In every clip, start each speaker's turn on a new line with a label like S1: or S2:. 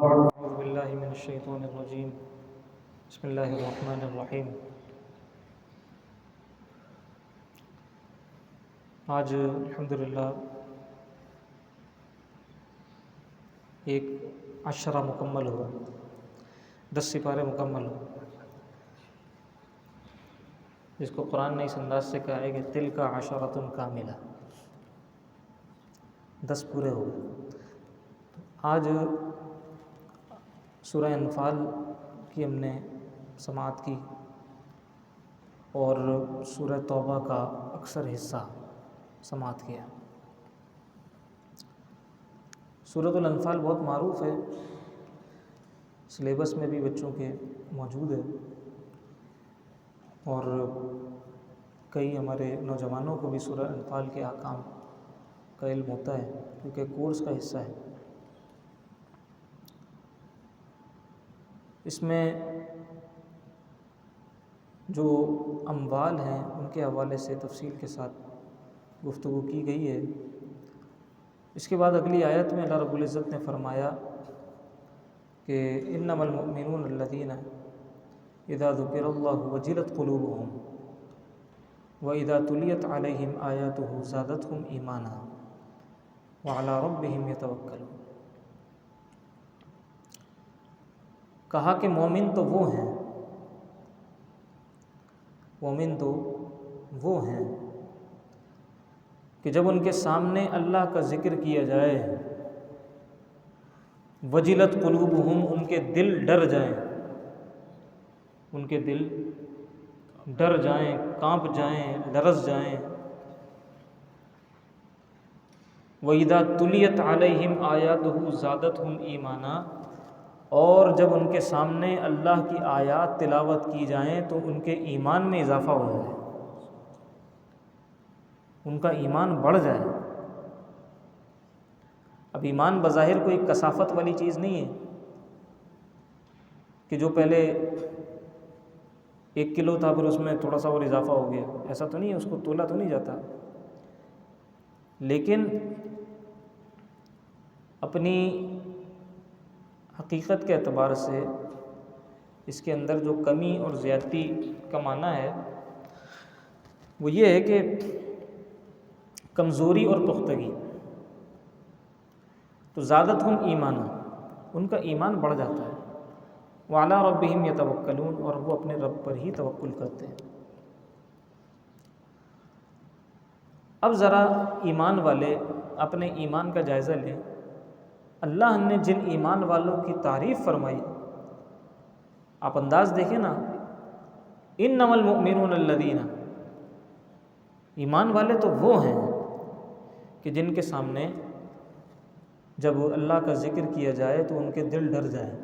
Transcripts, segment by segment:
S1: اعوذ باللہ من الشیطان الرجیم بسم اللہ الرحمن الرحیم۔ آج الحمدللہ ایک عشرہ مکمل ہوا، 10 سپارے مکمل ہو، جس کو قرآن نے اس انداز سے کہا ہے کہ تلک عشرۃ کاملہ، 10 پورے ہو گئے۔ آج سورہ انفال کی ہم نے سماعت کی اور سورہ توبہ کا اکثر حصہ سماعت کیا۔ سورۃ الانفال بہت معروف ہے، سلیبس میں بھی بچوں کے موجود ہے اور کئی ہمارے نوجوانوں کو بھی سورہ انفال کے احکام کا علم ہوتا ہے کیونکہ کورس کا حصہ ہے۔ اس میں جو اموال ہیں ان کے حوالے سے تفصیل کے ساتھ گفتگو کی گئی ہے۔ اس کے بعد اگلی آیت میں اللہ رب العزت نے فرمایا کہ انما المؤمنون الذین اذا ذکر اللہ وجلت قلوبهم واذا تلیت علیہم آیاتہ زادتہم ایمانا وعلی ربہم یتوکلون۔ کہا کہ مومن تو وہ ہیں، مومن تو وہ ہیں کہ جب ان کے سامنے اللہ کا ذکر کیا جائے وجلت قلوبہم، ان کے دل ڈر جائیں، ان کے دل ڈر جائیں، کانپ جائیں، لرز جائیں۔ وَإِذَا تُلِيَتْ عَلَيْهِمْ آيَاتُهُ زَادَتْهُمْ إِيمَانًا، اور جب ان کے سامنے اللہ کی آیات تلاوت کی جائیں تو ان کے ایمان میں اضافہ ہو جائے، ان کا ایمان بڑھ جائے۔ اب ایمان بظاہر کوئی کثافت والی چیز نہیں ہے کہ جو پہلے 1 کلو تھا پھر اس میں تھوڑا سا اور اضافہ ہو گیا، ایسا تو نہیں ہے، اس کو تولا تو نہیں جاتا، لیکن اپنی حقیقت کے اعتبار سے اس کے اندر جو کمی اور زیادتی کا معنی ہے وہ یہ ہے کہ کمزوری اور پختگی۔ تو زادتہم ایمانا، ان کا ایمان بڑھ جاتا ہے، وعلی ربہم یتوکلون، اور وہ اپنے رب پر ہی توکل کرتے ہیں۔ اب ذرا ایمان والے اپنے ایمان کا جائزہ لیں۔ اللہ نے جن ایمان والوں کی تعریف فرمائی، آپ انداز دیکھیں نا، انما المؤمنون الذین، ایمان والے تو وہ ہیں کہ جن کے سامنے جب اللہ کا ذکر کیا جائے تو ان کے دل ڈر جائیں،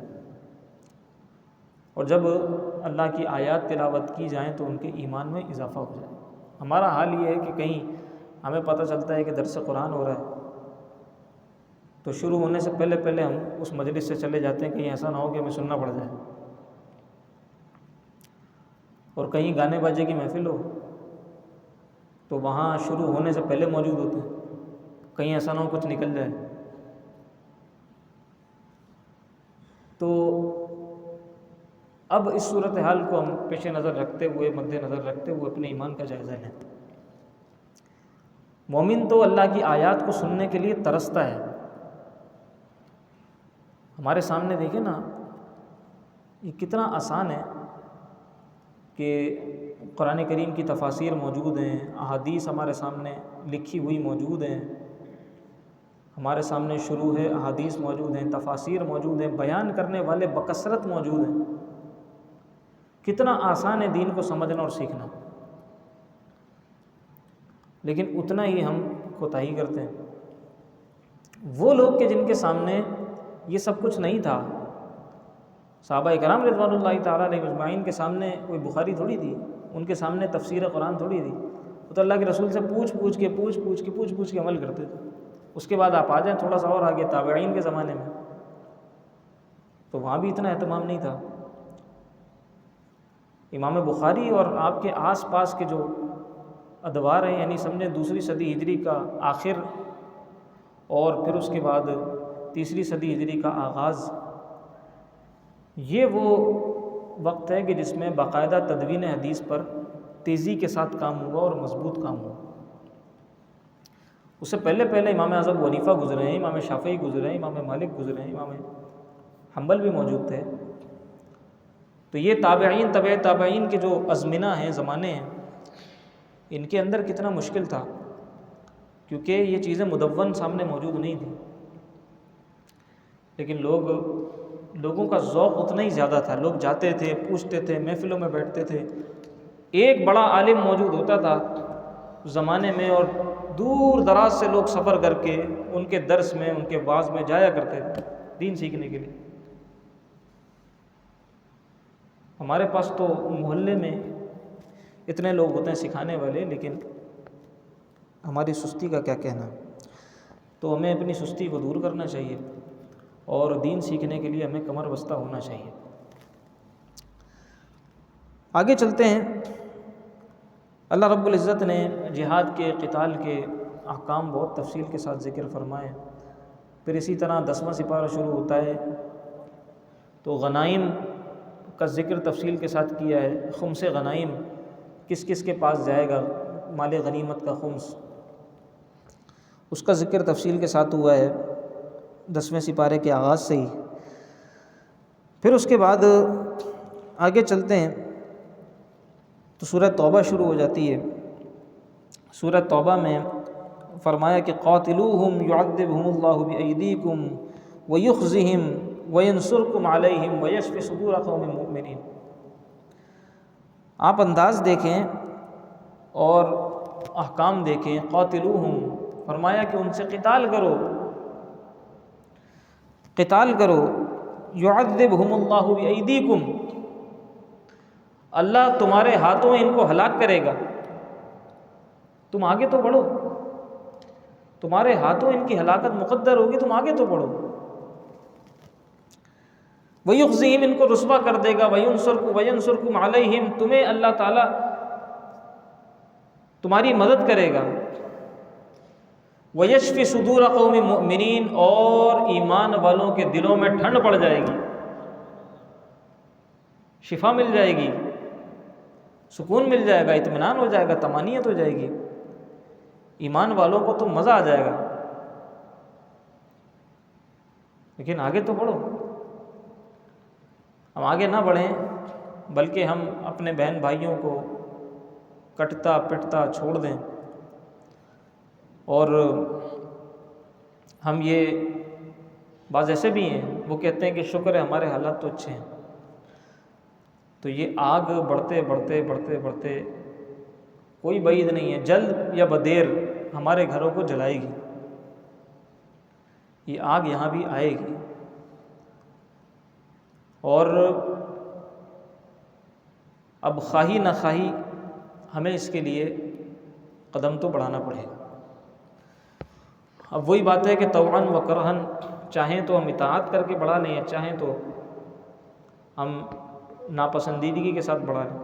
S1: اور جب اللہ کی آیات تلاوت کی جائیں تو ان کے ایمان میں اضافہ ہو جائے۔ ہمارا حال یہ ہے کہ کہیں ہمیں پتہ چلتا ہے کہ درس قرآن ہو رہا ہے تو شروع ہونے سے پہلے ہم اس مجلس سے چلے جاتے ہیں، کہیں ایسا نہ ہو کہ ہمیں سننا پڑ جائے، اور کہیں گانے باجے کی محفل ہو تو وہاں شروع ہونے سے پہلے موجود ہوتے ہیں، کہیں ایسا نہ ہو کچھ نکل جائے۔ تو اب اس صورتحال کو ہم پیش نظر رکھتے ہوئے، مد نظر رکھتے ہوئے اپنے ایمان کا جائزہ لیں۔ مومن تو اللہ کی آیات کو سننے کے لیے ترستا ہے۔ ہمارے سامنے دیکھیں نا، یہ کتنا آسان ہے کہ قرآن کریم کی تفاسیر موجود ہیں، احادیث ہمارے سامنے لکھی ہوئی موجود ہیں، ہمارے سامنے شروح احادیث موجود ہیں، تفاسیر موجود ہیں، بیان کرنے والے بکثرت موجود ہیں۔ کتنا آسان ہے دین کو سمجھنا اور سیکھنا، لیکن اتنا ہی ہم کوتاہی کرتے ہیں۔ وہ لوگ کہ جن کے سامنے یہ سب کچھ نہیں تھا، صحابہ کرام رضوان اللہ تعالیٰ علیہ اجمعین کے سامنے کوئی بخاری تھوڑی تھی، ان کے سامنے تفسیر قرآن تھوڑی تھی، وہ تو اللہ کے رسول سے پوچھ کے عمل کرتے تھے۔ اس کے بعد آپ آ جائیں تھوڑا سا اور آگے تابعین کے زمانے میں، تو وہاں بھی اتنا اہتمام نہیں تھا۔ امام بخاری اور آپ کے آس پاس کے جو ادوار ہیں، یعنی سمجھیں 2 صدی ہجری کا آخر اور پھر اس کے بعد 3 صدی ہجری کا آغاز، یہ وہ وقت ہے کہ جس میں باقاعدہ تدوین حدیث پر تیزی کے ساتھ کام ہوا اور مضبوط کام ہوا۔ اس سے پہلے امام اعظم ابو حنیفہ گزرے ہیں، امام شافعی گزرے ہیں، امام مالک گزرے ہیں، امام حنبل بھی موجود تھے۔ تو یہ تابعین تبع تابعین کے جو ازمنہ ہیں، زمانے ہیں، ان کے اندر کتنا مشکل تھا، کیونکہ یہ چیزیں مدون سامنے موجود نہیں تھیں، لیکن لوگوں کا ذوق اتنا ہی زیادہ تھا، لوگ جاتے تھے، پوچھتے تھے، محفلوں میں بیٹھتے تھے۔ ایک بڑا عالم موجود ہوتا تھا زمانے میں، اور دور دراز سے لوگ سفر کر کے ان کے درس میں، ان کے وعظ میں جایا کرتے تھے دین سیکھنے کے لیے۔ ہمارے پاس تو محلے میں اتنے لوگ ہوتے ہیں سکھانے والے، لیکن ہماری سستی کا کیا کہنا۔ تو ہمیں اپنی سستی کو دور کرنا چاہیے اور دین سیکھنے کے لیے ہمیں کمر بستہ ہونا چاہیے۔ آگے چلتے ہیں۔ اللہ رب العزت نے جہاد کے، قتال کے احکام بہت تفصیل کے ساتھ ذکر فرمائے۔ پھر اسی طرح 10واں سپارہ شروع ہوتا ہے تو غنائم کا ذکر تفصیل کے ساتھ کیا ہے۔ خمس غنائم کس کس کے پاس جائے گا، مال غنیمت کا خمس، اس کا ذکر تفصیل کے ساتھ ہوا ہے 10ویں سپارے کے آغاز سے ہی۔ پھر اس کے بعد آگے چلتے ہیں تو سورہ توبہ شروع ہو جاتی ہے۔ سورہ توبہ میں فرمایا کہ قاتلوہم یعذبہم اللہ بایدیکم ویخزہم وینصرکم علیہم ویشفی صدور قوم مؤمنین۔ آپ انداز دیکھیں اور احکام دیکھیں۔ قاتلوہم فرمایا کہ ان سے قتال کرو، قتال کرو۔ یعذبہم اللہ بایدیکم، اللہ تمہارے ہاتھوں ان کو ہلاک کرے گا، تم آگے تو بڑھو، تمہارے ہاتھوں ان کی ہلاکت مقدر ہوگی، تم آگے تو بڑھو۔ وَيُخْزِهِمْ، ان کو رسوا کر دے گا۔ وَيَنْصُرْكُمْ عَلَيْهِمْ، تمہیں اللہ تعالیٰ تمہاری مدد کرے گا۔ وَيَشْفِ صُدُورَ قَوْمِ مُؤْمِنِينَ، اور ایمان والوں کے دلوں میں ٹھنڈ پڑ جائے گی، شفا مل جائے گی، سکون مل جائے گا، اطمینان ہو جائے گا، طمانینت ہو جائے گی، ایمان والوں کو تو مزہ آ جائے گا۔ لیکن آگے تو بڑھو۔ ہم آگے نہ بڑھیں بلکہ ہم اپنے بہن بھائیوں کو کٹتا پٹتا چھوڑ دیں، اور ہم یہ بعض ایسے بھی ہیں وہ کہتے ہیں کہ شکر ہے ہمارے حالات تو اچھے ہیں۔ تو یہ آگ بڑھتے بڑھتے بڑھتے بڑھتے کوئی بعید نہیں ہے، جلد یا بدیر ہمارے گھروں کو جلائے گی، یہ آگ یہاں بھی آئے گی، اور اب خواہی نہ خواہی ہمیں اس کے لیے قدم تو بڑھانا پڑے گا۔ اب وہی بات ہے کہ طوعاً و کرہاً، چاہیں تو ہم اطاعت کر کے بڑھا لیں، یا چاہیں تو ہم ناپسندیدگی کے ساتھ بڑھا لیں،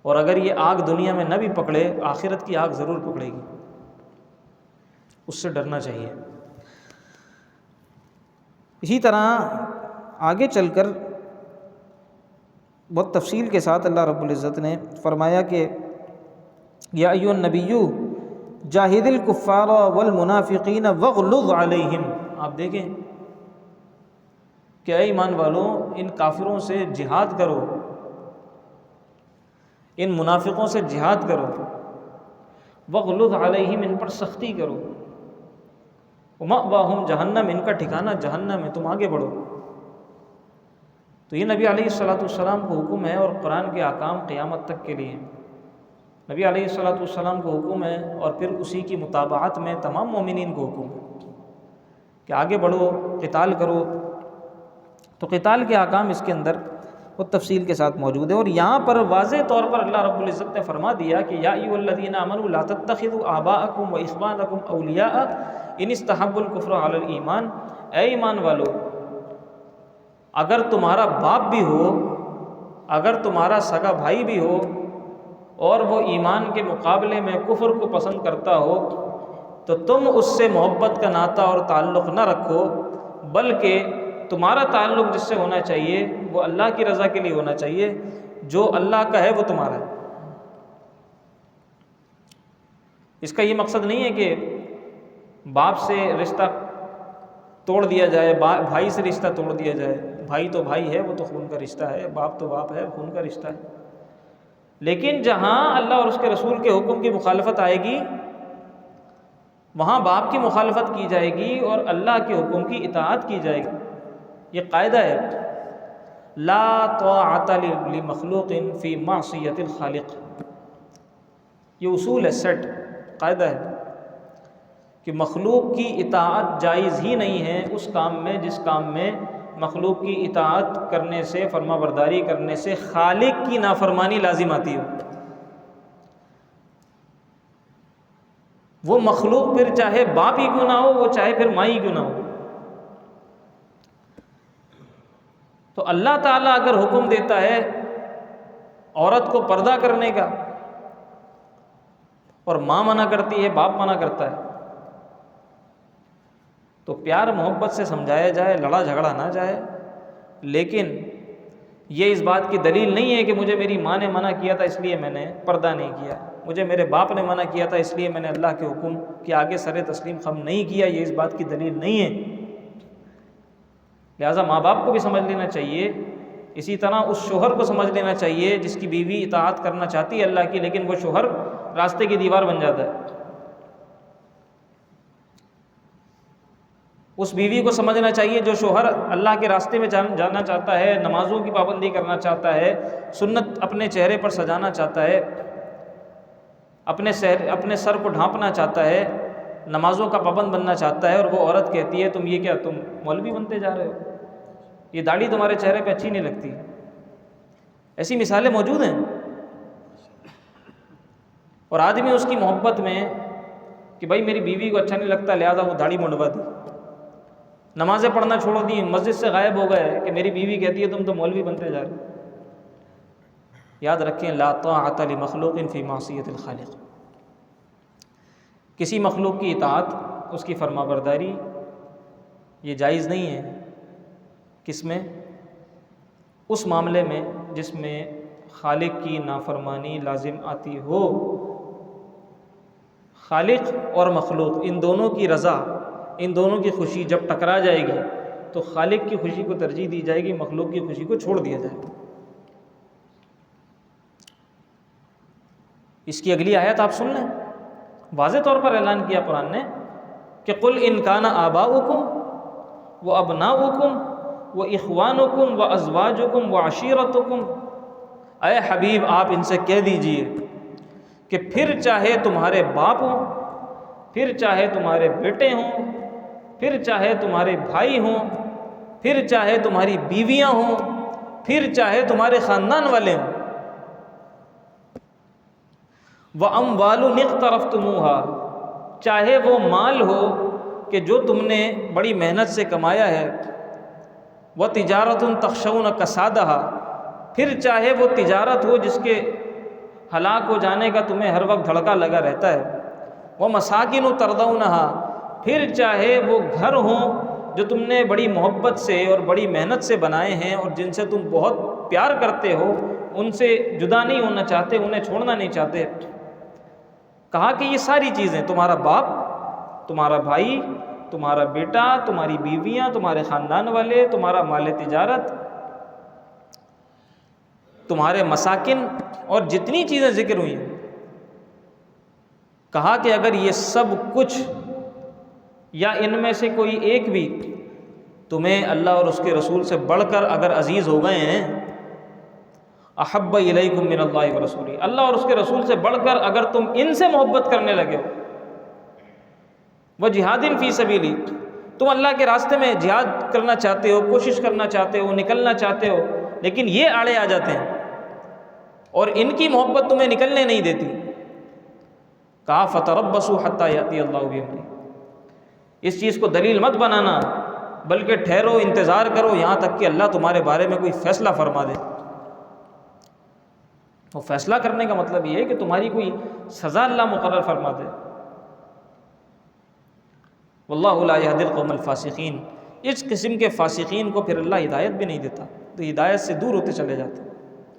S1: اور اگر یہ آگ دنیا میں نہ بھی پکڑے، آخرت کی آگ ضرور پکڑے گی، اس سے ڈرنا چاہیے۔ اسی طرح آگے چل کر بہت تفصیل کے ساتھ اللہ رب العزت نے فرمایا کہ یا ایھا النبی جاہد الکفار والمنافقین واغلظ علیہم۔ آپ دیکھیں کہ اے ایمان والوں، ان کافروں سے جہاد کرو، ان منافقوں سے جہاد کرو، واغلظ علیہم، ان پر سختی کرو، ومأواہم جہنم، ان کا ٹھکانہ جہنم ہے، تم آگے بڑھو۔ تو یہ نبی علیہ السلام کو حکم ہے، اور قرآن کے احکام قیامت تک کے لیے نبی علیہ السلام کو حکم ہے، اور پھر اسی کی مطابعت میں تمام مومنین کو حکم ہے کہ آگے بڑھو، قتال کرو۔ تو قتال کے احکام اس کے اندر وہ تفصیل کے ساتھ موجود ہے، اور یہاں پر واضح طور پر اللہ رب العزت نے فرما دیا کہ یا ایھا الذین آمنوا لا تتخذوا آباءکم واخوانکم اولیاء ان استحبوا الکفر علی الایمان۔ اے ایمان والو، اگر تمہارا باپ بھی ہو، اگر تمہارا سگا بھائی بھی ہو، اور وہ ایمان کے مقابلے میں کفر کو پسند کرتا ہو، تو تم اس سے محبت کا ناطہ اور تعلق نہ رکھو، بلکہ تمہارا تعلق جس سے ہونا چاہیے وہ اللہ کی رضا کے لیے ہونا چاہیے، جو اللہ کا ہے وہ تمہارا ہے۔ اس کا یہ مقصد نہیں ہے کہ باپ سے رشتہ توڑ دیا جائے، بھائی سے رشتہ توڑ دیا جائے۔ بھائی تو بھائی ہے، وہ تو خون کا رشتہ ہے، باپ تو باپ ہے، خون کا رشتہ ہے۔ لیکن جہاں اللہ اور اس کے رسول کے حکم کی مخالفت آئے گی وہاں باپ کی مخالفت کی جائے گی اور اللہ کے حکم کی اطاعت کی جائے گی۔ یہ قاعدہ ہے، لا طاعۃ لمخلوق فی معصیۃ الخالق۔ یہ اصول ہے، سیٹ قاعدہ ہے کہ مخلوق کی اطاعت جائز ہی نہیں ہے اس کام میں جس کام میں مخلوق کی اطاعت کرنے سے، فرما برداری کرنے سے خالق کی نافرمانی لازم آتی ہو۔ وہ مخلوق پھر چاہے باپ ہی کیوں نہ ہو، وہ چاہے پھر ماں ہی کیوں نہ ہو۔ تو اللہ تعالیٰ اگر حکم دیتا ہے عورت کو پردہ کرنے کا اور ماں منع کرتی ہے، باپ منع کرتا ہے، تو پیار محبت سے سمجھایا جائے، لڑا جھگڑا نہ جائے۔ لیکن یہ اس بات کی دلیل نہیں ہے کہ مجھے میری ماں نے منع کیا تھا اس لیے میں نے پردہ نہیں کیا، مجھے میرے باپ نے منع کیا تھا اس لیے میں نے اللہ کے حکم کے آگے سر تسلیم خم نہیں کیا۔ یہ اس بات کی دلیل نہیں ہے۔ لہٰذا ماں باپ کو بھی سمجھ لینا چاہیے، اسی طرح اس شوہر کو سمجھ لینا چاہیے جس کی بیوی اطاعت کرنا چاہتی ہے اللہ کی، لیکن وہ شوہر راستے کی دیوار بن جاتا ہے۔ اس بیوی کو سمجھنا چاہیے جو شوہر اللہ کے راستے میں جانا چاہتا ہے، نمازوں کی پابندی کرنا چاہتا ہے، سنت اپنے چہرے پر سجانا چاہتا ہے، اپنے سر کو ڈھانپنا چاہتا ہے، نمازوں کا پابند بننا چاہتا ہے، اور وہ عورت کہتی ہے تم یہ کیا، تم مولوی بنتے جا رہے ہو، یہ داڑھی تمہارے چہرے پہ اچھی نہیں لگتی۔ ایسی مثالیں موجود ہیں۔ اور آدمی اس کی محبت میں کہ بھائی میری بیوی کو اچھا نہیں لگتا لہذا وہ داڑھی منڈوا دی، نمازیں پڑھنا چھوڑ دی، مسجد سے غائب ہو گئے کہ میری بیوی کہتی ہے تم تو مولوی بنتے جا رہے۔ یاد رکھیں، لا طاعۃ لمخلوق فی معصیۃ الخالق۔ کسی مخلوق کی اطاعت، اس کی فرما برداری یہ جائز نہیں ہے۔ کس میں؟ اس معاملے میں جس میں خالق کی نافرمانی لازم آتی ہو۔ خالق اور مخلوق ان دونوں کی رضا، ان دونوں کی خوشی جب ٹکرا جائے گی تو خالق کی خوشی کو ترجیح دی جائے گی، مخلوق کی خوشی کو چھوڑ دیا جائے گا۔ اس کی اگلی آیت آپ سن لیں، واضح طور پر اعلان کیا قرآن نے کہ قل ان کان آباؤکم وابناؤکم واخوانکم وازواجکم وعشیرتکم، اے حبیب آپ ان سے کہہ دیجئے کہ پھر چاہے تمہارے باپ ہوں، پھر چاہے تمہارے بیٹے ہوں، پھر چاہے تمہارے بھائی ہوں، پھر چاہے تمہاری بیویاں ہوں، پھر چاہے تمہارے خاندان والے ہوں، وَأَمْوَالٌ اقْتَرَفْتُمُوهَا، چاہے وہ مال ہو کہ جو تم نے بڑی محنت سے کمایا ہے، وَتِجَارَةٌ تَخْشَوْنَ كَسَادَهَا، پھر چاہے وہ تجارت ہو جس کے ہلاک ہو جانے کا تمہیں ہر وقت دھڑکا لگا رہتا ہے، وَمَسَاكِنُ تَرْضَوْنَهَا، پھر چاہے وہ گھر ہوں جو تم نے بڑی محبت سے اور بڑی محنت سے بنائے ہیں اور جن سے تم بہت پیار کرتے ہو، ان سے جدا نہیں ہونا چاہتے، انہیں چھوڑنا نہیں چاہتے۔ کہا کہ یہ ساری چیزیں، تمہارا باپ، تمہارا بھائی، تمہارا بیٹا، تمہاری بیویاں، تمہارے خاندان والے، تمہارا مال تجارت، تمہارے مساکن اور جتنی چیزیں ذکر ہوئی ہیں، کہا کہ اگر یہ سب کچھ یا ان میں سے کوئی ایک بھی تمہیں اللہ اور اس کے رسول سے بڑھ کر اگر عزیز ہو گئے ہیں، احب الیکم من اللہ ورسولہ، اللہ اور اس کے رسول سے بڑھ کر اگر تم ان سے محبت کرنے لگے ہو، وجہاد فی سبیلی، تم اللہ کے راستے میں جہاد کرنا چاہتے ہو، کوشش کرنا چاہتے ہو، نکلنا چاہتے ہو، لیکن یہ آڑے آ جاتے ہیں اور ان کی محبت تمہیں نکلنے نہیں دیتی، کہا فتربصوا حتی یاتی اللہ بامرہ، اس چیز کو دلیل مت بنانا بلکہ ٹھہرو، انتظار کرو یہاں تک کہ اللہ تمہارے بارے میں کوئی فیصلہ فرما دے۔ وہ فیصلہ کرنے کا مطلب یہ ہے کہ تمہاری کوئی سزا اللہ مقرر فرما دے۔ واللہ لا یہدی القوم الفاسقین، اس قسم کے فاسقین کو پھر اللہ ہدایت بھی نہیں دیتا، تو ہدایت سے دور ہوتے چلے جاتے ہیں،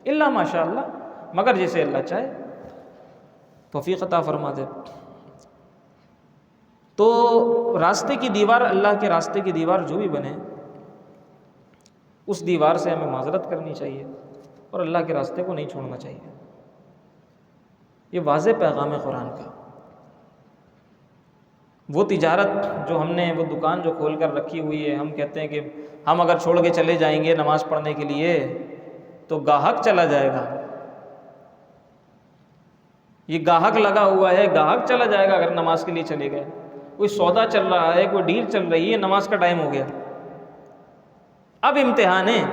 S1: الا ماشاء اللہ، مگر جسے اللہ چاہے توفیق عطا فرما دے۔ تو راستے کی دیوار، اللہ کے راستے کی دیوار جو بھی بنے، اس دیوار سے ہمیں معذرت کرنی چاہیے اور اللہ کے راستے کو نہیں چھوڑنا چاہیے۔ یہ واضح پیغام ہے قرآن کا۔ وہ تجارت جو ہم نے، وہ دکان جو کھول کر رکھی ہوئی ہے، ہم کہتے ہیں کہ ہم اگر چھوڑ کے چلے جائیں گے نماز پڑھنے کے لیے تو گاہک چلا جائے گا، یہ گاہک لگا ہوا ہے، گاہک چلا جائے گا اگر نماز کے لیے چلے گئے۔ کوئی سودا چل رہا ہے، کوئی ڈیل چل رہی ہے، نماز کا ٹائم ہو گیا، اب امتحان ہے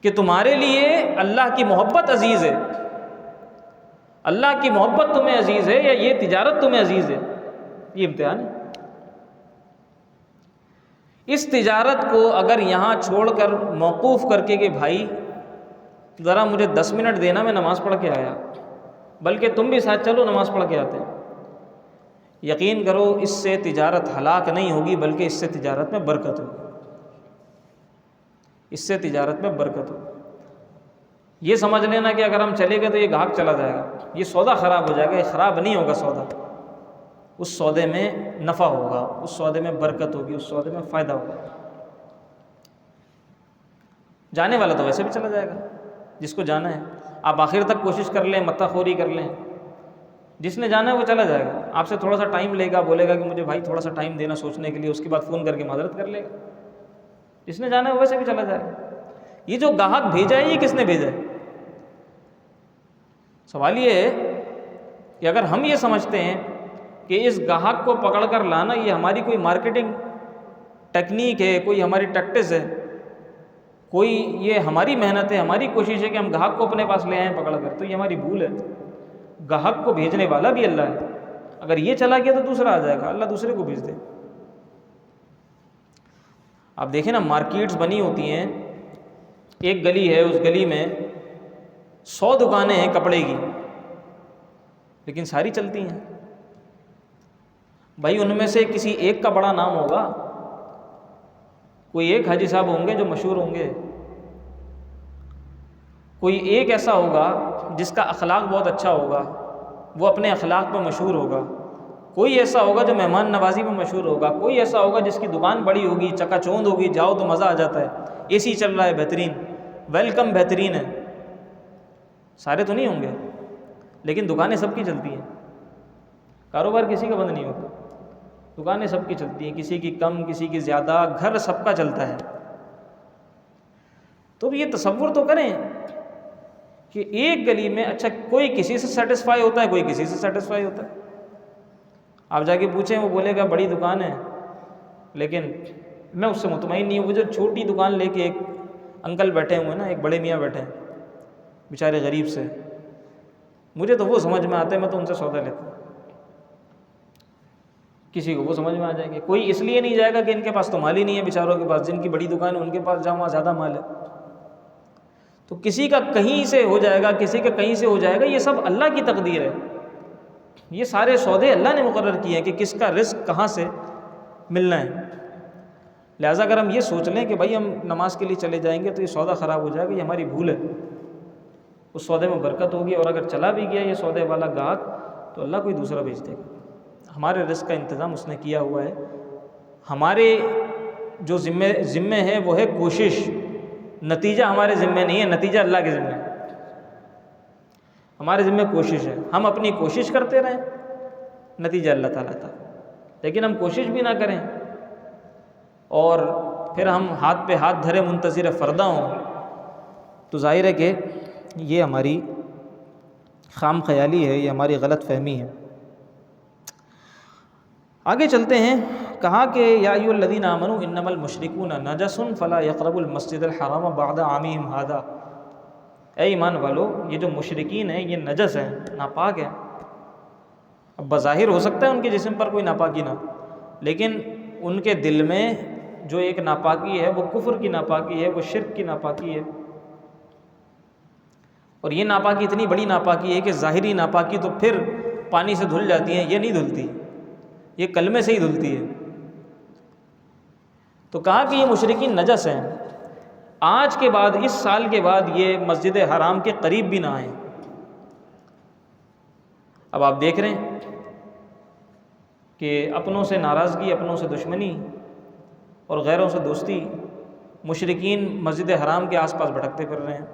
S1: کہ تمہارے لیے اللہ کی محبت عزیز ہے، اللہ کی محبت تمہیں عزیز ہے یا یہ تجارت تمہیں عزیز ہے، یہ امتحان ہے۔ اس تجارت کو اگر یہاں چھوڑ کر موقوف کر کے کہ بھائی ذرا مجھے 10 منٹ دینا، میں نماز پڑھ کے آیا، بلکہ تم بھی ساتھ چلو نماز پڑھ کے آتے ہیں، یقین کرو اس سے تجارت ہلاک نہیں ہوگی، بلکہ اس سے تجارت میں برکت ہوگی، اس سے تجارت میں برکت ہوگی۔ یہ سمجھ لینا کہ اگر ہم چلے گئے تو یہ گاہک چلا جائے گا، یہ سودا خراب ہو جائے گا، یہ خراب نہیں ہوگا سودا، اس سودے میں نفع ہوگا، اس سودے میں برکت ہوگی، اس سودے میں فائدہ ہوگا۔ جانے والا تو ویسے بھی چلا جائے گا، جس کو جانا ہے، آپ آخر تک کوشش کر لیں، متہ خوری کر لیں، جس نے جانا ہے وہ چلا جائے گا، آپ سے تھوڑا سا ٹائم لے گا، بولے گا کہ مجھے بھائی تھوڑا سا ٹائم دینا سوچنے کے لیے، اس کے بعد فون کر کے معذرت کر لے گا، جس نے جانا ہے وہ ویسے بھی چلا جائے گا۔ یہ جو گاہک بھیجا ہے یہ کس نے بھیجا ہے؟ سوال یہ ہے کہ اگر ہم یہ سمجھتے ہیں کہ اس گاہک کو پکڑ کر لانا یہ ہماری کوئی مارکیٹنگ ٹیکنیک ہے، کوئی ہماری ٹیکٹس ہے، کوئی یہ ہماری محنت ہے، ہماری کوشش ہے کہ ہم گاہک کو اپنے پاس لے آئیں پکڑ کر، تو یہ ہماری بھول ہے۔ گاہک کو بھیجنے والا بھی اللہ ہے، اگر یہ چلا گیا تو دوسرا آ جائے گا، اللہ دوسرے کو بھیج دے۔ آپ دیکھیں نا، مارکیٹس بنی ہوتی ہیں، ایک گلی ہے، اس گلی میں 100 دکانیں ہیں کپڑے کی، لیکن ساری چلتی ہیں۔ بھائی ان میں سے کسی ایک کا بڑا نام ہوگا، کوئی ایک حاجی صاحب ہوں گے جو مشہور ہوں گے، کوئی ایک ایسا ہوگا جس کا اخلاق بہت اچھا ہوگا، وہ اپنے اخلاق پہ مشہور ہوگا، کوئی ایسا ہوگا جو مہمان نوازی میں مشہور ہوگا، کوئی ایسا ہوگا جس کی دکان بڑی ہوگی، چکا چوند ہوگی، جاؤ تو مزہ آ جاتا ہے، اے سی چل رہا ہے بہترین، ویلکم بہترین ہے۔ سارے تو نہیں ہوں گے، لیکن دکانیں سب کی چلتی ہیں، کاروبار کسی کا بند نہیں ہوتا، دکانیں سب کی چلتی ہیں، کسی کی کم کسی کی زیادہ، گھر سب کا چلتا ہے۔ تو یہ تصور تو کریں کہ ایک گلی میں، اچھا کوئی کسی سے سیٹسفائی ہوتا ہے، کوئی کسی سے سیٹسفائی ہوتا ہے، آپ جا کے پوچھیں وہ بولے گا بڑی دکان ہے، لیکن میں اس سے مطمئن نہیں ہوں۔ وہ جو چھوٹی دکان لے کے ایک انکل بیٹھے ہوئے ہیں نا، ایک بڑے میاں بیٹھے ہیں بیچارے غریب سے، مجھے تو وہ سمجھ میں آتا ہے، میں تو ان سے سودا لیتا ہوں۔ کسی کو وہ سمجھ میں آ جائیں گے، کوئی اس لیے نہیں جائے گا کہ ان کے پاس تو مال ہی نہیں ہے بیچاروں کے پاس، جن کی بڑی دکان ہے ان کے پاس جاؤ وہاں زیادہ مال ہے۔ تو کسی کا کہیں سے ہو جائے گا، کسی کا کہیں سے ہو جائے گا، یہ سب اللہ کی تقدیر ہے، یہ سارے سودے اللہ نے مقرر کیے ہیں کہ کس کا رزق کہاں سے ملنا ہے۔ لہٰذا اگر ہم یہ سوچ لیں کہ بھائی ہم نماز کے لیے چلے جائیں گے تو یہ سودا خراب ہو جائے گا، یہ ہماری بھول ہے، اس سودے میں برکت ہوگی، اور اگر چلا بھی گیا یہ سودے والا گاہک تو اللہ کوئی دوسرا بھیج دے گا۔ ہمارے رزق کا انتظام اس نے کیا ہوا ہے، ہمارے جو ذمے ہے وہ ہے کوشش، نتیجہ ہمارے ذمے نہیں ہے، نتیجہ اللہ کے ذمے ہے، ہمارے ذمے کوشش ہے، ہم اپنی کوشش کرتے رہیں، نتیجہ اللہ تعالیٰ تھا۔ لیکن ہم کوشش بھی نہ کریں اور پھر ہم ہاتھ پہ ہاتھ دھرے منتظر فردہ ہوں، تو ظاہر ہے کہ یہ ہماری خام خیالی ہے، یہ ہماری غلط فہمی ہے۔ آگے چلتے ہیں، کہا کہ یا ایھا الذین آمنوا انما المشرکون نجس فلا یقربوا المسجد الحرام بعد عامہم ھذا، اے ایمان والو یہ جو مشرکین ہیں یہ نجس ہیں، ناپاک ہیں۔ اب بظاہر ہو سکتا ہے ان کے جسم پر کوئی ناپاکی نہ، لیکن ان کے دل میں جو ایک ناپاکی ہے وہ کفر کی ناپاکی ہے، وہ شرک کی ناپاکی ہے، اور یہ ناپاکی اتنی بڑی ناپاکی ہے کہ ظاہری ناپاکی تو پھر پانی سے دھل جاتی ہیں، یہ نہیں دھلتی، یہ کلمے سے ہی دھلتی ہے۔ تو کہا کہ یہ مشرکین نجس ہیں، آج کے بعد، اس سال کے بعد یہ مسجد حرام کے قریب بھی نہ آئیں۔ اب آپ دیکھ رہے ہیں کہ اپنوں سے ناراضگی، اپنوں سے دشمنی اور غیروں سے دوستی، مشرکین مسجد حرام کے آس پاس بھٹکتے پھر رہے ہیں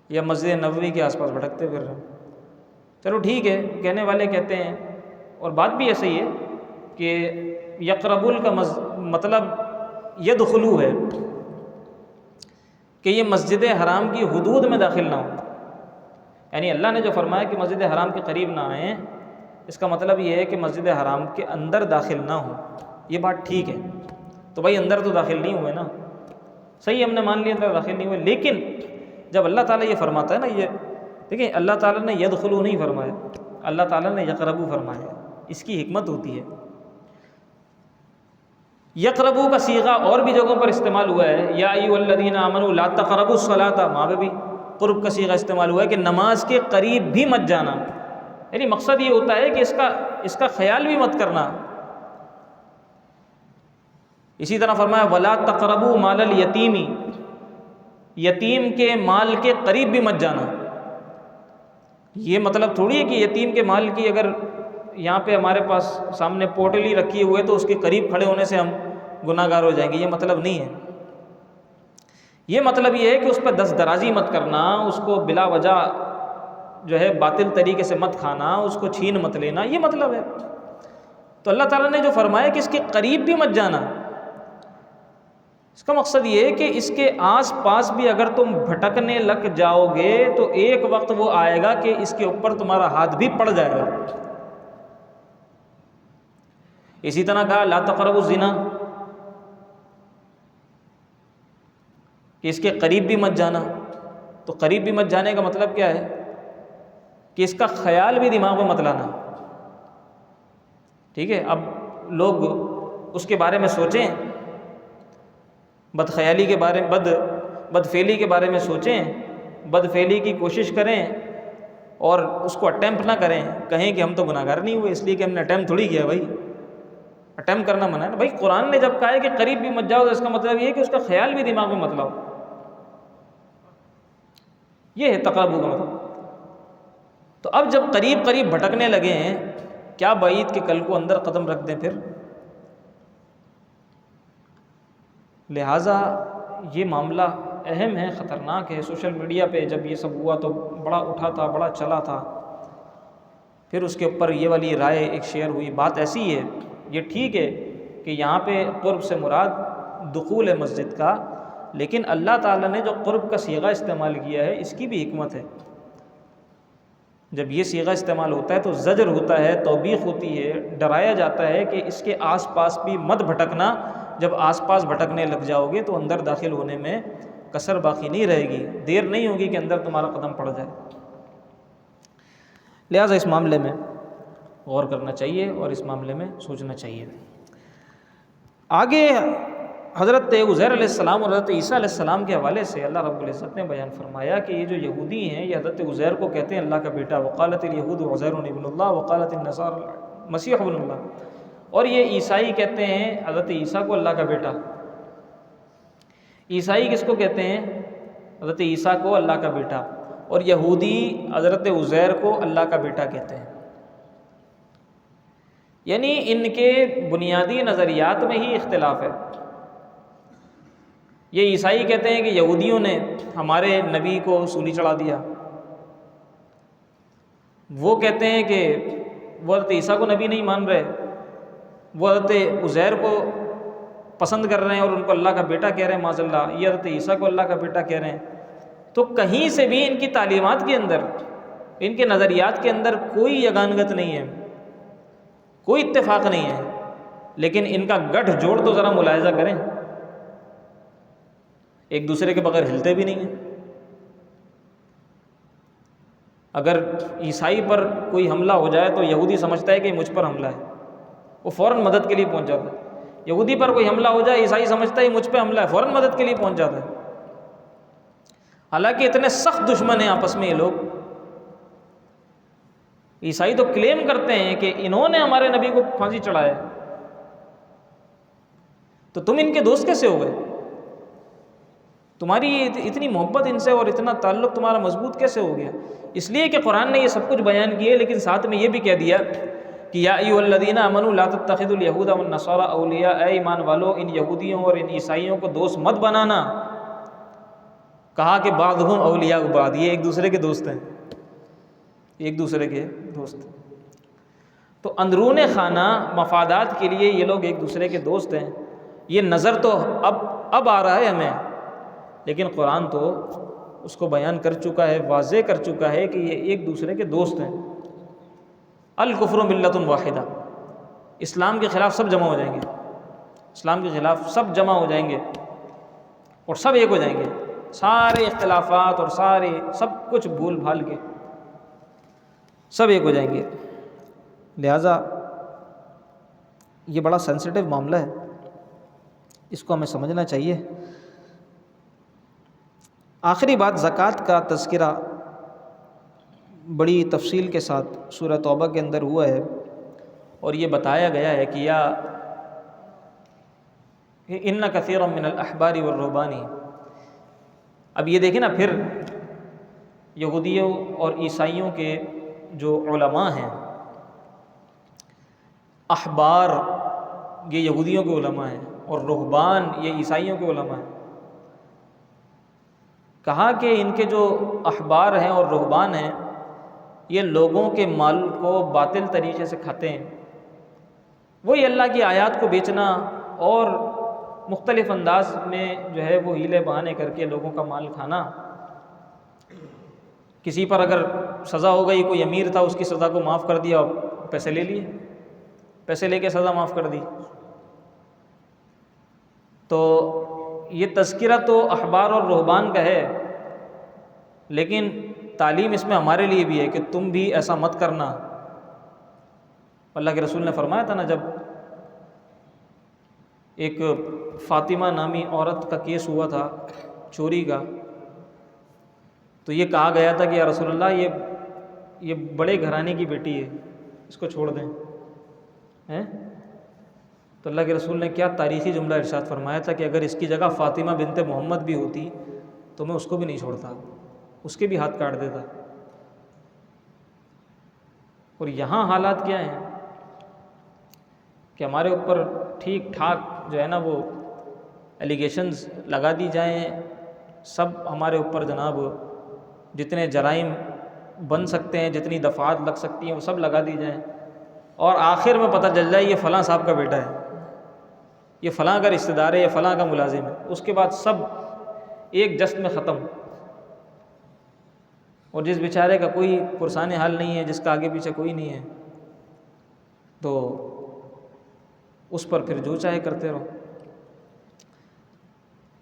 S1: یا مسجد نبوی کے آس پاس بھٹکتے پھر رہے ہیں۔ چلو ٹھیک ہے، کہنے والے کہتے ہیں، اور بات بھی ایسے ہی ہے کہ یقربل کا مطلب یدخلو ہے کہ یہ مسجد حرام کی حدود میں داخل نہ ہو، یعنی اللہ نے جو فرمایا کہ مسجد حرام کے قریب نہ آئیں، اس کا مطلب یہ ہے کہ مسجد حرام کے اندر داخل نہ ہوں۔ یہ بات ٹھیک ہے، تو بھائی اندر تو داخل نہیں ہوئے نا، صحیح، ہم نے مان لیا اندر داخل نہیں ہوئے، لیکن جب اللہ تعالیٰ یہ فرماتا ہے نا، یہ دیکھیں اللہ تعالیٰ نے یدخلو نہیں فرمایا، اللہ تعالیٰ نے یقربو فرمایا، اس کی حکمت ہوتی ہے۔ یقربو کا صیغہ اور بھی جگہوں پر استعمال ہوا ہے، یا ایھا الذین آمنوا لا تقربوا الصلاۃ، وہاں پہ بھی قرب کا صیغہ استعمال ہوا ہے کہ نماز کے قریب بھی مت جانا، یعنی مقصد یہ ہوتا ہے کہ اس کا خیال بھی مت کرنا۔ اسی طرح فرمایا ولا تقربوا مال الیتیم، یتیم کے مال کے قریب بھی مت جانا۔ یہ مطلب تھوڑی ہے کہ یتیم کے مال کی اگر یہاں پہ ہمارے پاس سامنے پوٹلی رکھی ہوئے تو اس کے قریب کھڑے ہونے سے ہم گناہ گار ہو جائیں گے، یہ مطلب نہیں ہے۔ یہ مطلب یہ ہے کہ اس پہ دست درازی مت کرنا، اس کو بلا وجہ جو ہے باطل طریقے سے مت کھانا، اس کو چھین مت لینا، یہ مطلب ہے۔ تو اللہ تعالیٰ نے جو فرمایا کہ اس کے قریب بھی مت جانا، اس کا مقصد یہ ہے کہ اس کے آس پاس بھی اگر تم بھٹکنے لگ جاؤ گے تو ایک وقت وہ آئے گا کہ اس کے اوپر تمہارا ہاتھ بھی پڑ جائے گا۔ اسی طرح کہا لا تقربوا الزنا، کہ اس کے قریب بھی مت جانا، تو قریب بھی مت جانے کا مطلب کیا ہے کہ اس کا خیال بھی دماغ میں مت لانا، ٹھیک ہے۔ اب لوگ اس کے بارے میں سوچیں، بدخیالی کے بارے میں، بدفعلی کے بارے میں سوچیں، بدفعلی کی کوشش کریں اور اس کو اٹیمپٹ نہ کریں، کہیں کہ ہم تو گناہ گار نہیں ہوئے اس لیے کہ ہم نے اٹیمپٹ تھوڑی کیا۔ بھائی اٹیمپٹ کرنا منع ہے نا، بھائی قرآن نے جب کہا ہے کہ قریب بھی مت جاؤ تو اس کا مطلب یہ ہے کہ اس کا خیال بھی دماغ میں مت لاؤ، یہ ہے تقربو کا مطلب۔ تو اب جب قریب قریب بھٹکنے لگے ہیں، کیا بعید کہ کل کو اندر قدم رکھ دیں پھر؟ لہٰذا یہ معاملہ اہم ہے، خطرناک ہے۔ سوشل میڈیا پہ جب یہ سب ہوا تو بڑا اٹھا تھا، بڑا چلا تھا، پھر اس کے اوپر یہ والی رائے ایک شیئر ہوئی۔ بات ایسی ہے، یہ ٹھیک ہے کہ یہاں پہ قرب سے مراد دخول ہے مسجد کا، لیکن اللہ تعالیٰ نے جو قرب کا صیغہ استعمال کیا ہے اس کی بھی حکمت ہے۔ جب یہ صیغہ استعمال ہوتا ہے تو زجر ہوتا ہے، توبیخ ہوتی ہے، ڈرایا جاتا ہے کہ اس کے آس پاس بھی مت بھٹکنا، جب آس پاس بھٹکنے لگ جاؤ گے تو اندر داخل ہونے میں کسر باقی نہیں رہے گی، دیر نہیں ہوگی کہ اندر تمہارا قدم پڑ جائے۔ لہٰذا اس معاملے میں غور کرنا چاہیے اور اس معاملے میں سوچنا چاہیے۔ آگے حضرت عزیر علیہ السلام اور حضرت عیسیٰ علیہ السلام کے حوالے سے اللہ رب العزت نے بیان فرمایا کہ یہ جو یہودی ہیں یہ حضرت عزیر کو کہتے ہیں اللہ کا بیٹا، وقالت الیہود عزیر ابن اللہ وقالت النصارى مسیح ابن اللہ، اور یہ عیسائی کہتے ہیں حضرت عیسیٰ کو اللہ کا بیٹا۔ عیسائی کس کو کہتے ہیں؟ حضرت عیسیٰ کو اللہ کا بیٹا، اور یہودی حضرت عزیر کو اللہ کا بیٹا کہتے ہیں۔ یعنی ان کے بنیادی نظریات میں ہی اختلاف ہے۔ یہ عیسائی کہتے ہیں کہ یہودیوں نے ہمارے نبی کو سولی چڑھا دیا، وہ کہتے ہیں کہ وہ حضرت عیسیٰ کو نبی نہیں مان رہے، وہ حضرت عزیر کو پسند کر رہے ہیں اور ان کو اللہ کا بیٹا کہہ رہے ہیں، معاذ اللہ، یہ حضرت عیسیٰ کو اللہ کا بیٹا کہہ رہے ہیں۔ تو کہیں سے بھی ان کی تعلیمات کے اندر، ان کے نظریات کے اندر کوئی یگانگت نہیں ہے، کوئی اتفاق نہیں ہے، لیکن ان کا گٹھ جوڑ تو ذرا ملاحظہ کریں، ایک دوسرے کے بغیر ہلتے بھی نہیں ہیں۔ اگر عیسائی پر کوئی حملہ ہو جائے تو یہودی سمجھتا ہے کہ مجھ پر حملہ ہے، وہ فوراً مدد کے لیے پہنچ جاتا ہے۔ یہودی پر کوئی حملہ ہو جائے، عیسائی سمجھتا ہے مجھ پہ حملہ ہے، فوراً مدد کے لیے پہنچ جاتا ہے۔ حالانکہ اتنے سخت دشمن ہیں آپس میں یہ لوگ۔ عیسائی تو کلیم کرتے ہیں کہ انہوں نے ہمارے نبی کو پھانسی چڑھایا، تو تم ان کے دوست کیسے ہو گئے؟ تمہاری اتنی محبت ان سے اور اتنا تعلق تمہارا مضبوط کیسے ہو گیا؟ اس لیے کہ قرآن نے یہ سب کچھ بیان کیے، لیکن ساتھ میں یہ بھی کہہ دیا کہ یا ایھا الذین آمنوا لا تتخذوا اليہود والنصارى اولیاء، اے ایمان والو ان یہودیوں اور ان عیسائیوں کو دوست مت بنانا۔ کہا کہ بعضهم اولیاء بعض، یہ ایک دوسرے کے دوست ہیں، ایک دوسرے کے دوست۔ تو اندرون خانہ مفادات کے لیے یہ لوگ ایک دوسرے کے دوست ہیں، یہ نظر تو اب آ رہا ہے ہمیں، لیکن قرآن تو اس کو بیان کر چکا ہے، واضح کر چکا ہے کہ یہ ایک دوسرے کے دوست ہیں۔ الکفر ملت واحدہ، اسلام کے خلاف سب جمع ہو جائیں گے، اسلام کے خلاف سب جمع ہو جائیں گے اور سب ایک ہو جائیں گے، سارے اختلافات اور سارے سب کچھ بھول بھال کے سب ایک ہو جائیں گے۔ لہٰذا یہ بڑا سینسٹیو معاملہ ہے، اس کو ہمیں سمجھنا چاہیے۔ آخری بات، زکوٰۃ کا تذکرہ بڑی تفصیل کے ساتھ سورہ توبہ کے اندر ہوا ہے، اور یہ بتایا گیا ہے کہ یا ان کثیرا من الاحبار والرہبان۔ اب یہ دیکھیں نا، پھر یہودیوں اور عیسائیوں کے جو علماء ہیں، احبار یہ یہودیوں کے علماء ہیں اور رہبان یہ عیسائیوں کے علماء ہیں، کہا کہ ان کے جو احبار ہیں اور رہبان ہیں یہ لوگوں کے مال کو باطل طریقے سے کھاتے ہیں، وہی اللہ کی آیات کو بیچنا اور مختلف انداز میں جو ہے وہ ہیلے بہانے کر کے لوگوں کا مال کھانا۔ کسی پر اگر سزا ہو گئی، کوئی امیر تھا، اس کی سزا کو معاف کر دیا، پیسے لے لیے، پیسے لے کے سزا معاف کر دی۔ تو یہ تذکرہ تو احبار اور رہبان کا ہے، لیکن تعلیم اس میں ہمارے لیے بھی ہے کہ تم بھی ایسا مت کرنا۔ اللہ کے رسول نے فرمایا تھا نا، جب ایک فاطمہ نامی عورت کا کیس ہوا تھا چوری کا، تو یہ کہا گیا تھا کہ یا رسول اللہ یہ بڑے گھرانے کی بیٹی ہے، اس کو چھوڑ دیں۔ تو اللہ کے رسول نے کیا تاریخی جملہ ارشاد فرمایا تھا کہ اگر اس کی جگہ فاطمہ بنت محمد بھی ہوتی تو میں اس کو بھی نہیں چھوڑتا، اس کے بھی ہاتھ کاٹ دیتا۔ اور یہاں حالات کیا ہیں کہ ہمارے اوپر ٹھیک ٹھاک جو ہے نا وہ ایلیگیشنز لگا دی جائیں، سب ہمارے اوپر جناب جتنے جرائم بن سکتے ہیں، جتنی دفعات لگ سکتی ہیں وہ سب لگا دی جائیں، اور آخر میں پتہ چل جائے یہ فلاں صاحب کا بیٹا ہے، یہ فلاں کا رشتہ دار ہے، یہ فلاں کا ملازم ہے، اس کے بعد سب ایک جست میں ختم۔ اور جس بیچارے کا کوئی پرسان حال نہیں ہے، جس کا آگے پیچھے کوئی نہیں ہے، تو اس پر پھر جو چاہے کرتے رہو۔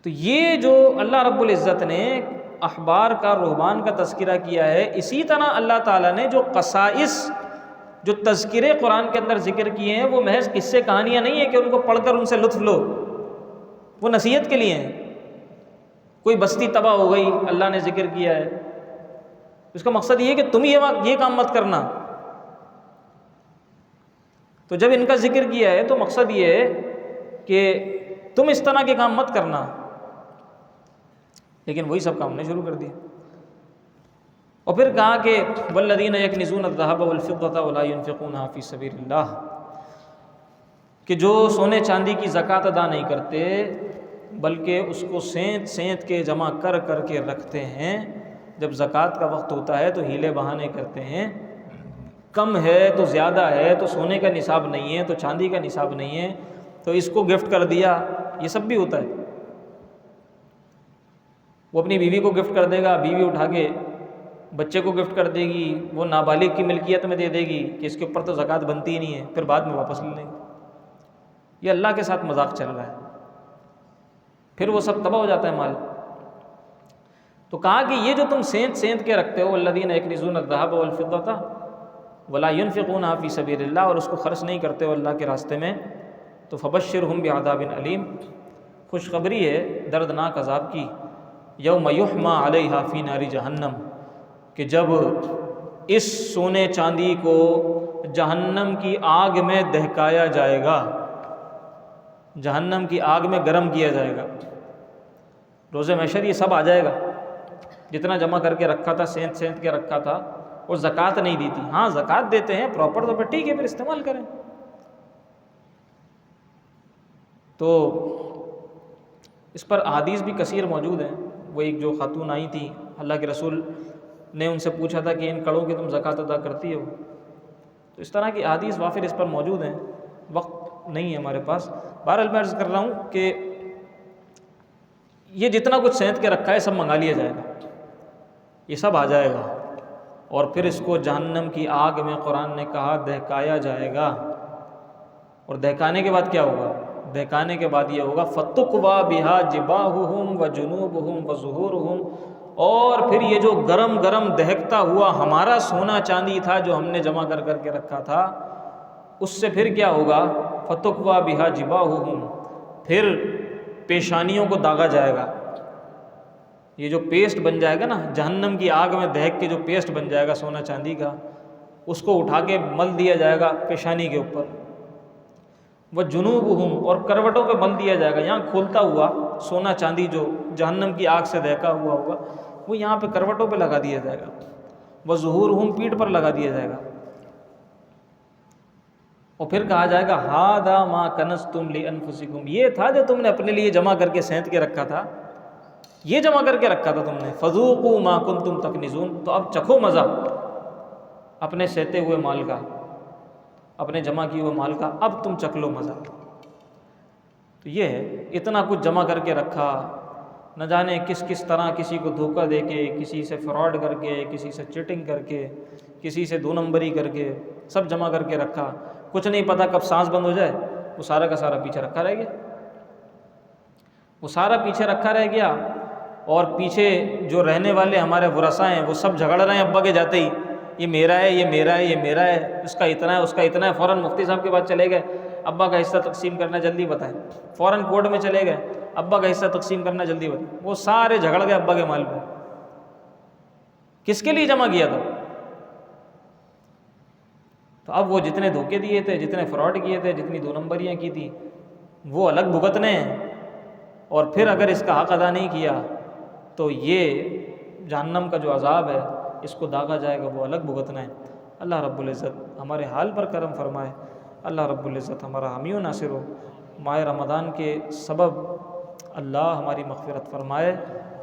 S1: تو یہ جو اللہ رب العزت نے احبار کا، رہبان کا تذکرہ کیا ہے، اسی طرح اللہ تعالیٰ نے جو قصائص، جو تذکرے قرآن کے اندر ذکر کیے ہیں، وہ محض قصے کہانیاں نہیں ہیں کہ ان کو پڑھ کر ان سے لطف لو، وہ نصیحت کے لیے ہیں۔ کوئی بستی تباہ ہو گئی، اللہ نے ذکر کیا ہے، اس کا مقصد یہ ہے کہ تم یہ کام مت کرنا۔ تو جب ان کا ذکر کیا ہے تو مقصد یہ ہے کہ تم اس طرح کے کام مت کرنا، لیکن وہی سب کام نے شروع کر دیا۔ اور پھر کہا کہ والذین یکنزون الذھب والفضة ولا ينفقونها فی سبیل اللہ، کہ جو سونے چاندی کی زکوٰۃ ادا نہیں کرتے بلکہ اس کو سینت سینت کے جمع کر کر کے رکھتے ہیں، جب زکوٰۃ کا وقت ہوتا ہے تو ہیلے بہانے کرتے ہیں، کم ہے تو زیادہ ہے، تو سونے کا نصاب نہیں ہے تو چاندی کا نصاب نہیں ہے تو اس کو گفٹ کر دیا، یہ سب بھی ہوتا ہے۔ وہ اپنی بیوی کو گفٹ کر دے گا، بیوی اٹھا کے بچے کو گفٹ کر دے گی، وہ نابالغ کی ملکیت میں دے دے گی کہ اس کے اوپر تو زکوٰۃ بنتی ہی نہیں ہے، پھر بعد میں واپس لے لیں گے۔ یہ اللہ کے ساتھ مذاق چل رہا ہے، پھر وہ سب تباہ ہو جاتا ہے مال۔ تو کہا کہ یہ جو تم سینت سینت کے رکھتے ہو، الذین یکنزون الذھب والفضة ولا ينفقونها فی سبیل اللہ، اور اس کو خرچ نہیں کرتے ہو اللہ کے راستے میں، تو فبشرہم بعذاب علیم، خوشخبری ہے دردناک عذاب کی، یوم یحمى علیہا فی نار جہنم، کہ جب اس سونے چاندی کو جہنم کی آگ میں دہکایا جائے گا۔ جہنم کی آگ میں گرم کیا جائے گا. روز محشر یہ سب آ جائے گا، جتنا جمع کر کے رکھا تھا، سینت سینت کے رکھا تھا، اور زکوٰۃ نہیں دی تھی. ہاں زکوٰۃ دیتے ہیں پراپر تو پھر ٹھیک ہے، پھر استعمال کریں. تو اس پر احادیث بھی کثیر موجود ہیں. وہ ایک جو خاتون آئی تھی، اللہ کے رسول نے ان سے پوچھا تھا کہ ان کڑوں کی تم زکوٰۃ ادا کرتی ہو. تو اس طرح کی احادیث وافر اس پر موجود ہیں. وقت نہیں ہے ہمارے پاس. بہرحال میں عرض کر رہا ہوں کہ یہ جتنا کچھ سینت کے رکھا ہے سب منگا لیا جائے گا، یہ سب آ جائے گا، اور پھر اس کو جہنم کی آگ میں قرآن نے کہا دہکایا جائے گا. اور دہکانے کے بعد کیا ہوگا؟ دہکانے کے بعد یہ ہوگا فَتُقْوَى بِهَا جِبَاهُهُمْ وَجُنُوبُهُمْ وَظُهُورُهُمْ. اور پھر یہ جو گرم گرم دہکتا ہوا ہمارا سونا چاندی تھا جو ہم نے جمع کر کے رکھا تھا، اس سے پھر کیا ہوگا؟ فَتُقْوَى بِهَا جِبَاهُهُمْ. پھر پیشانیوں کو داغا جائے گا. یہ جو پیسٹ بن جائے گا نا جہنم کی آگ میں دہک کے، جو پیسٹ بن جائے گا سونا چاندی کا، اس کو اٹھا کے مل دیا جائے گا پیشانی کے اوپر. وہ جنوبہم، اور کروٹوں پہ مل دیا جائے گا. یہاں کھولتا ہوا سونا چاندی جو جہنم کی آگ سے دہکا ہوا ہوگا وہ یہاں پہ کروٹوں پہ لگا دیا جائے گا. وہ ظہورہم، پیٹھ پر لگا دیا جائے گا. اور پھر کہا جائے گا ھذا ما کنزتم لانفسکم، یہ تھا جو تم نے اپنے لیے جمع کر کے سینت کے رکھا تھا، یہ جمع کر کے رکھا تھا تم نے. فذوقوا ما کنتم تکنزون، تو اب چکھو مزہ اپنے سیتے ہوئے مال کا، اپنے جمع کیے ہوئے مال کا، اب تم چکھ لو مزہ. تو یہ ہے، اتنا کچھ جمع کر کے رکھا، نہ جانے کس کس طرح کسی کو دھوکہ دے کے، کسی سے فراڈ کر کے، کسی سے چیٹنگ کر کے، کسی سے دو نمبری کر کے سب جمع کر کے رکھا. کچھ نہیں پتہ کب سانس بند ہو جائے وہ سارا کا سارا پیچھے رکھا رہ گیا، وہ سارا پیچھے رکھا رہ گیا. اور پیچھے جو رہنے والے ہمارے ورثاء ہیں وہ سب جھگڑ رہے ہیں ابا کے جاتے ہی، یہ میرا ہے، یہ میرا ہے، یہ میرا ہے، اس کا اتنا ہے، اس کا اتنا ہے. فوراً مفتی صاحب کے پاس چلے گئے، ابا کا حصہ تقسیم کرنا جلدی بتائیں. فوراً کورٹ میں چلے گئے، ابا کا حصہ تقسیم کرنا جلدی بتائیں. وہ سارے جھگڑ گئے ابا کے مال پہ. کس کے لیے جمع کیا تھا؟ تو اب وہ جتنے دھوکے دیے تھے، جتنے فراڈ کیے تھے، جتنی دو نمبریاں کی تھی، وہ الگ بھگتنے ہیں. اور پھر اگر اس کا حق ادا نہیں کیا تو یہ جہنم کا جو عذاب ہے اس کو داغا جائے گا، وہ الگ بھگتنا ہے. اللہ رب العزت ہمارے حال پر کرم فرمائے. اللہ رب العزت ہمارا حامی و ناصر ہو. ماہ رمضان کے سبب اللہ ہماری مغفرت فرمائے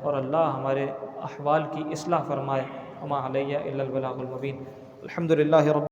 S1: اور اللہ ہمارے احوال کی اصلاح فرمائے. وما علیہ الا البلاغ المبین. الحمد للہ رب